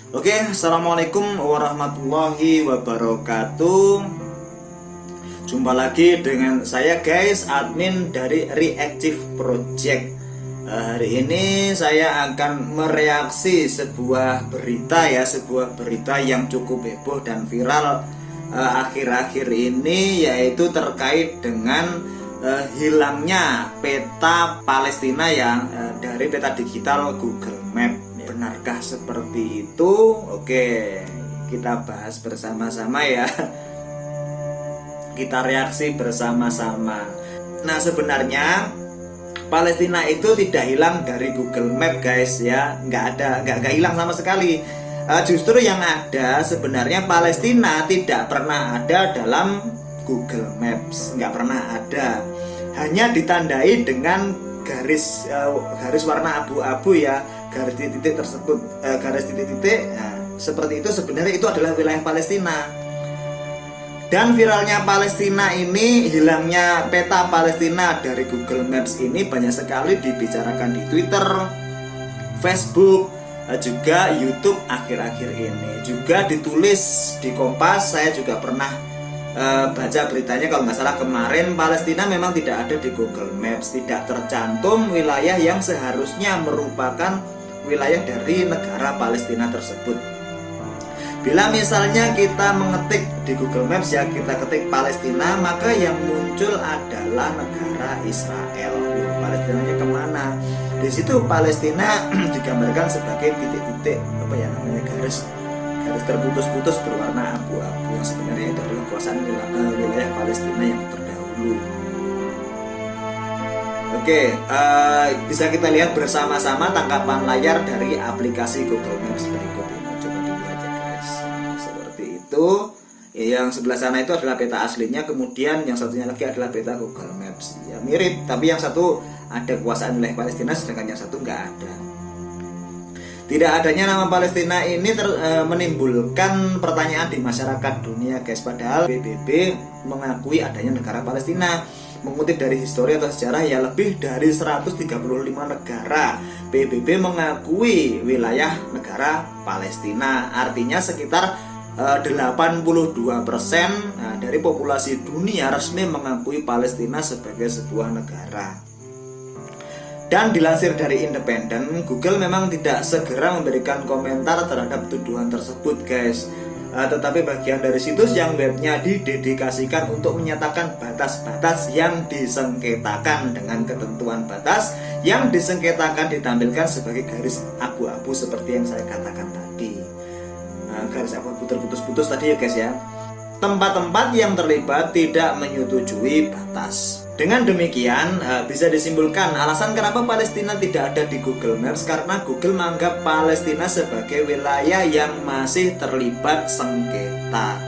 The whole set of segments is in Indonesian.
Oke, assalamualaikum warahmatullahi wabarakatuh. Jumpa lagi dengan saya guys, admin dari Reactive Project. Hari ini saya akan mereaksi sebuah berita yang cukup heboh dan viral akhir-akhir ini, yaitu terkait dengan hilangnya peta Palestina yang dari peta digital Google Map. Benarkah seperti itu? Oke, kita bahas bersama-sama ya. Kita reaksi bersama-sama. Nah, sebenarnya Palestina itu tidak hilang dari Google Map guys ya, nggak hilang sama sekali. Justru yang ada sebenarnya Palestina tidak pernah ada dalam Google Maps, nggak pernah ada. Hanya ditandai dengan garis warna abu-abu ya, garis titik-titik tersebut, garis titik-titik. Nah, seperti itu sebenarnya itu adalah wilayah Palestina. Dan viralnya Palestina ini, hilangnya peta Palestina dari Google Maps ini banyak sekali dibicarakan di Twitter, Facebook, juga YouTube akhir-akhir ini. Juga ditulis di Kompas, saya juga pernah baca beritanya kalau nggak salah kemarin. Palestina memang tidak ada di Google Maps, tidak tercantum wilayah yang seharusnya merupakan wilayah dari negara Palestina tersebut. Bila misalnya kita mengetik di Google Maps ya, kita ketik Palestina, maka yang muncul adalah negara Israel. Palestinanya kemana? Di situ Palestina digambarkan sebagai titik-titik garis terputus-putus berwarna abu-abu, yang sebenarnya itu adalah kawasan wilayah Palestina yang terdahulu. Oke, bisa kita lihat bersama-sama tangkapan layar dari aplikasi Google Maps berikut ini. Coba dilihat ya guys. Seperti itu. Yang sebelah sana itu adalah peta aslinya, kemudian yang satunya lagi adalah peta Google Maps. Ya mirip, tapi yang satu ada kekuasaan wilayah Palestina, sedangkan yang satu nggak ada. Tidak adanya nama Palestina ini menimbulkan pertanyaan di masyarakat dunia guys. Padahal PBB mengakui adanya negara Palestina. Mengutip dari histori atau sejarah ya, lebih dari 135 negara PBB mengakui wilayah negara Palestina. Artinya sekitar 82% dari populasi dunia resmi mengakui Palestina sebagai sebuah negara. Dan dilansir dari Independen, Google memang tidak segera memberikan komentar terhadap tuduhan tersebut guys. Tetapi bagian dari situs yang webnya didedikasikan untuk menyatakan batas-batas yang disengketakan, dengan ketentuan batas yang disengketakan ditampilkan sebagai garis abu-abu seperti yang saya katakan tadi. Garis abu-abu terputus-putus tadi ya guys ya. Tempat-tempat yang terlibat tidak menyetujui batas. Dengan demikian bisa disimpulkan alasan kenapa Palestina tidak ada di Google Maps, karena Google menganggap Palestina sebagai wilayah yang masih terlibat sengketa.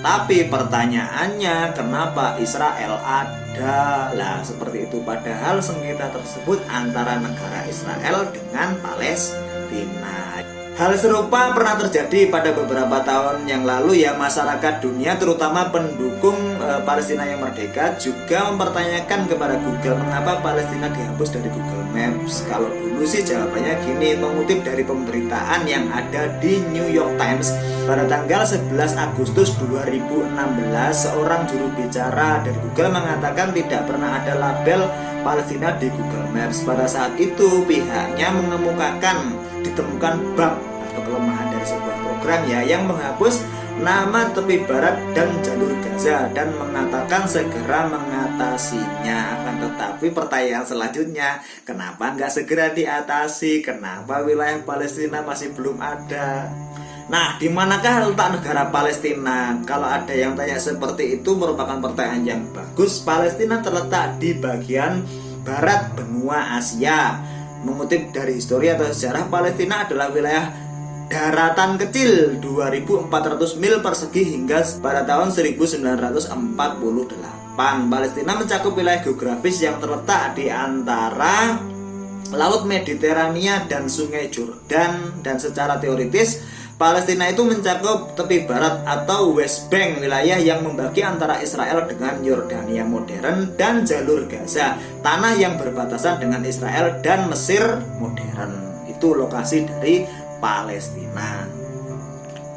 Tapi pertanyaannya, kenapa Israel ada? Lah seperti itu, padahal sengketa tersebut antara negara Israel dengan Palestina. Hal serupa pernah terjadi pada beberapa tahun yang lalu ya. Masyarakat dunia terutama pendukung Palestina yang merdeka juga mempertanyakan kepada Google mengapa Palestina dihapus dari Google Maps. Kalau dulu sih jawabannya gini, mengutip dari pemberitaan yang ada di New York Times pada tanggal 11 Agustus 2016, seorang juru bicara dari Google mengatakan tidak pernah ada label Palestina di Google Maps. Pada saat itu pihaknya mengemukakan ditemukan bug atau kelemahan dari sebuah program ya, yang menghapus nama tepi barat dan jalur Gaza dan mengatakan segera mengatasinya. Akan tetapi pertanyaan selanjutnya, kenapa nggak segera diatasi? Kenapa wilayah Palestina masih belum ada? Nah, di manakah letak negara Palestina? Kalau ada yang tanya seperti itu, merupakan pertanyaan yang bagus. Palestina terletak di bagian barat benua Asia. Mengutip dari histori atau sejarah, Palestina adalah wilayah daratan kecil 2.400 mil persegi hingga pada tahun 1948. Palestina mencakup wilayah geografis yang terletak di antara Laut Mediterania dan Sungai Jordan, dan secara teoritis Palestina itu mencakup tepi barat atau West Bank, wilayah yang membagi antara Israel dengan Yordania modern, dan jalur Gaza, tanah yang berbatasan dengan Israel dan Mesir modern. Itu lokasi dari Palestina.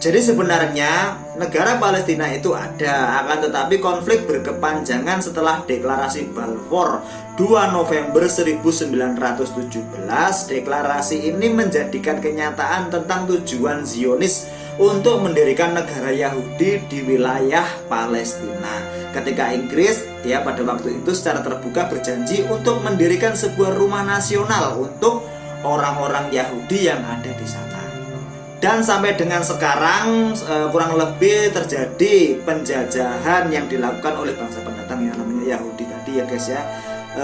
Jadi sebenarnya negara Palestina itu ada, akan tetapi konflik berkepanjangan setelah deklarasi Balfour 2 November 1917. Deklarasi ini menjadikan kenyataan tentang tujuan Zionis untuk mendirikan negara Yahudi di wilayah Palestina. Ketika Inggris pada waktu itu secara terbuka berjanji untuk mendirikan sebuah rumah nasional untuk orang-orang Yahudi yang ada di sana. Dan sampai dengan sekarang kurang lebih terjadi penjajahan yang dilakukan oleh bangsa pendatang yang namanya Yahudi tadi ya guys ya.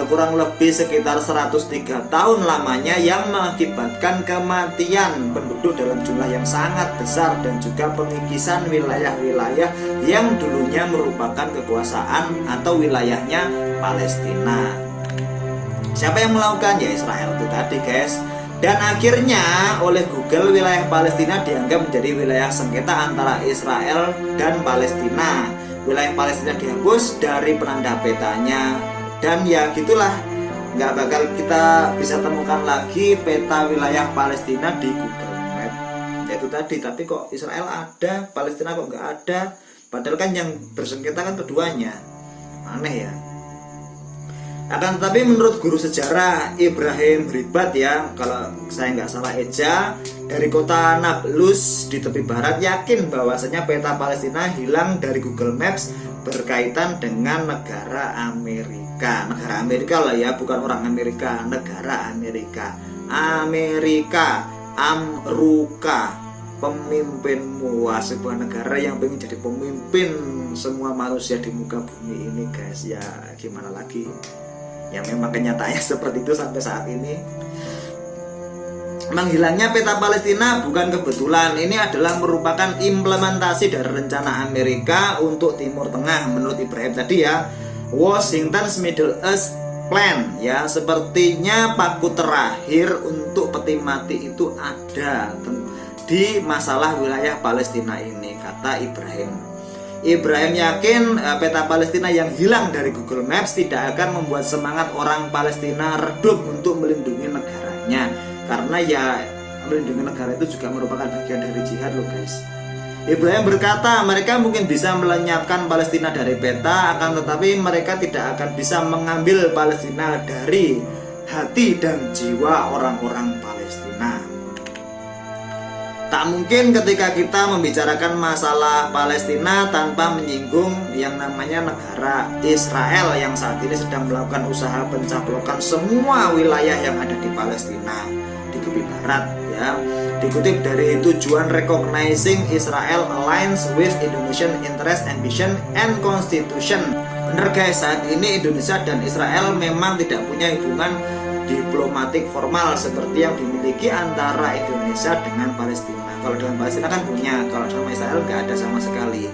Kurang lebih sekitar 103 tahun lamanya yang mengakibatkan kematian penduduk dalam jumlah yang sangat besar dan juga pengikisan wilayah-wilayah yang dulunya merupakan kekuasaan atau wilayahnya Palestina. Siapa yang melakukan? Ya Israel itu tadi guys. Dan akhirnya oleh Google wilayah Palestina dianggap menjadi wilayah sengketa antara Israel dan Palestina. Wilayah Palestina dihapus dari penanda petanya. Dan ya gitulah, nggak bakal kita bisa temukan lagi peta wilayah Palestina di Google Map. Ya itu tadi, tapi kok Israel ada, Palestina kok nggak ada. Padahal kan yang bersengketa kan keduanya. Aneh ya. Akan tetapi menurut guru sejarah Ibrahim Ribat ya, kalau saya nggak salah eja, dari kota Nablus di tepi barat yakin bahwasanya peta Palestina hilang dari Google Maps berkaitan dengan negara Amerika. Negara Amerika lah ya, bukan orang Amerika, negara Amerika. Amerika, Amruka, pemimpinmu. Wah, sebuah negara yang pengen jadi pemimpin semua manusia di muka bumi ini guys. Ya gimana lagi, ya memang kenyataannya seperti itu sampai saat ini. Menghilangnya peta Palestina bukan kebetulan. Ini adalah merupakan implementasi dari rencana Amerika untuk Timur Tengah. Menurut Ibrahim tadi ya, Washington's Middle East Plan ya, sepertinya paku terakhir untuk peti mati itu ada di masalah wilayah Palestina ini, kata Ibrahim. Ibrahim yakin peta Palestina yang hilang dari Google Maps tidak akan membuat semangat orang Palestina redup untuk melindungi negaranya. Karena ya melindungi negara itu juga merupakan bagian dari jihad loh guys. Ibrahim berkata mereka mungkin bisa melenyapkan Palestina dari peta, akan tetapi mereka tidak akan bisa mengambil Palestina dari hati dan jiwa orang-orang Palestina. Tak mungkin ketika kita membicarakan masalah Palestina tanpa menyinggung yang namanya negara Israel yang saat ini sedang melakukan usaha pencaplokan semua wilayah yang ada di Palestina di tepi barat ya. Dikutip dari tujuan Recognizing Israel Aligns with Indonesian Interest, Ambition, and Constitution. Bener guys, saat ini Indonesia dan Israel memang tidak punya hubungan diplomatik formal seperti yang dimiliki antara Indonesia dengan Palestina. Kalau dengan Palestina kan punya, kalau sama Israel nggak ada sama sekali.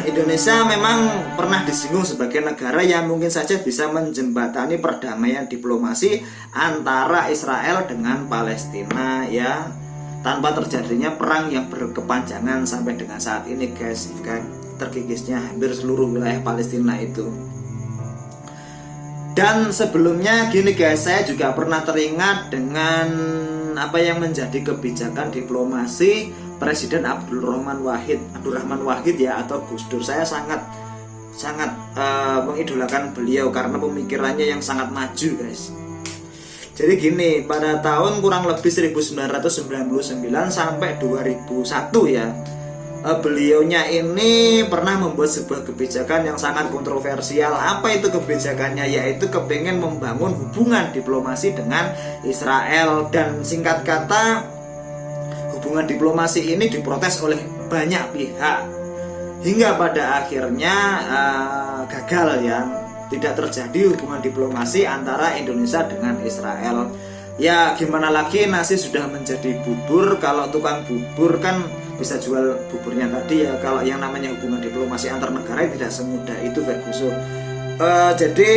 Indonesia memang pernah disinggung sebagai negara yang mungkin saja bisa menjembatani perdamaian diplomasi antara Israel dengan Palestina ya, tanpa terjadinya perang yang berkepanjangan sampai dengan saat ini guys, hingga terkikisnya hampir seluruh wilayah Palestina itu. Dan sebelumnya gini guys, saya juga pernah teringat dengan apa yang menjadi kebijakan diplomasi Presiden Abdurrahman Wahid ya, atau Gus Dur. Saya sangat mengidolakan beliau karena pemikirannya yang sangat maju guys. Jadi gini, pada tahun kurang lebih 1999 sampai 2001 ya, beliaunya ini pernah membuat sebuah kebijakan yang sangat kontroversial. Apa itu kebijakannya? Yaitu kepengen membangun hubungan diplomasi dengan Israel. Dan singkat kata, hubungan diplomasi ini diprotes oleh banyak pihak, hingga pada akhirnya gagal ya. Tidak terjadi hubungan diplomasi antara Indonesia dengan Israel. Ya gimana lagi, nasi sudah menjadi bubur. Kalau tukang bubur kan bisa jual buburnya tadi ya. Kalau yang namanya hubungan diplomasi antar negara tidak semudah itu Ferguson. Jadi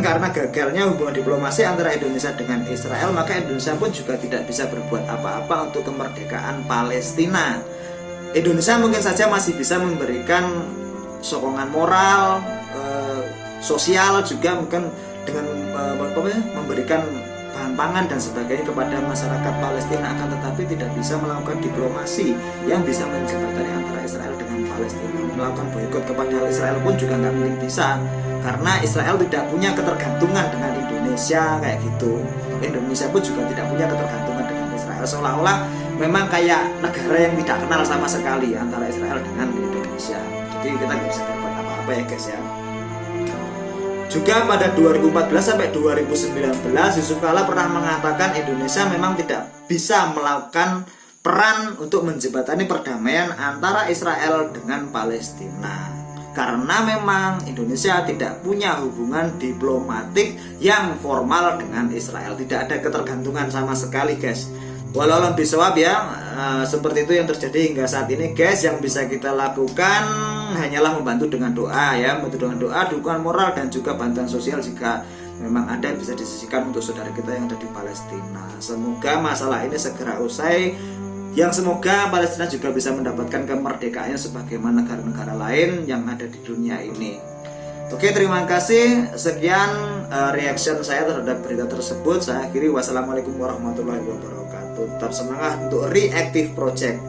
karena gagalnya hubungan diplomasi antara Indonesia dengan Israel, maka Indonesia pun juga tidak bisa berbuat apa-apa untuk kemerdekaan Palestina. Indonesia mungkin saja masih bisa memberikan sokongan moral, sosial juga mungkin dengan memberikan bahan bahan pangan dan sebagainya kepada masyarakat Palestina, akan tetapi tidak bisa melakukan diplomasi yang bisa menjembatani antara Israel dengan Palestina. Melakukan boikot kepada Israel pun juga nggak mungkin bisa, karena Israel tidak punya ketergantungan dengan Indonesia kayak gitu. Indonesia pun juga tidak punya ketergantungan dengan Israel, seolah-olah memang kayak negara yang tidak kenal sama sekali antara Israel dengan Indonesia. Jadi kita nggak bisa berbuat apa-apa ya guys ya. Juga pada 2014 sampai 2019 Yusuf Kala pernah mengatakan Indonesia memang tidak bisa melakukan peran untuk menjembatani perdamaian antara Israel dengan Palestina, karena memang Indonesia tidak punya hubungan diplomatik yang formal dengan Israel. Tidak ada ketergantungan sama sekali guys. Walau alam bisawab ya, seperti itu yang terjadi hingga saat ini guys. Yang bisa kita lakukan hanyalah membantu dengan doa ya, membantu dengan doa, dukungan moral dan juga bantuan sosial jika memang ada yang bisa disisikan untuk saudara kita yang ada di Palestina. Semoga masalah ini segera usai, yang semoga Palestina juga bisa mendapatkan kemerdekaannya sebagaimana negara-negara lain yang ada di dunia ini. Oke, terima kasih. Sekian reaction saya terhadap berita tersebut. Saya akhiri. Wassalamualaikum warahmatullahi wabarakatuh. Tetap semangat untuk Reactive Project.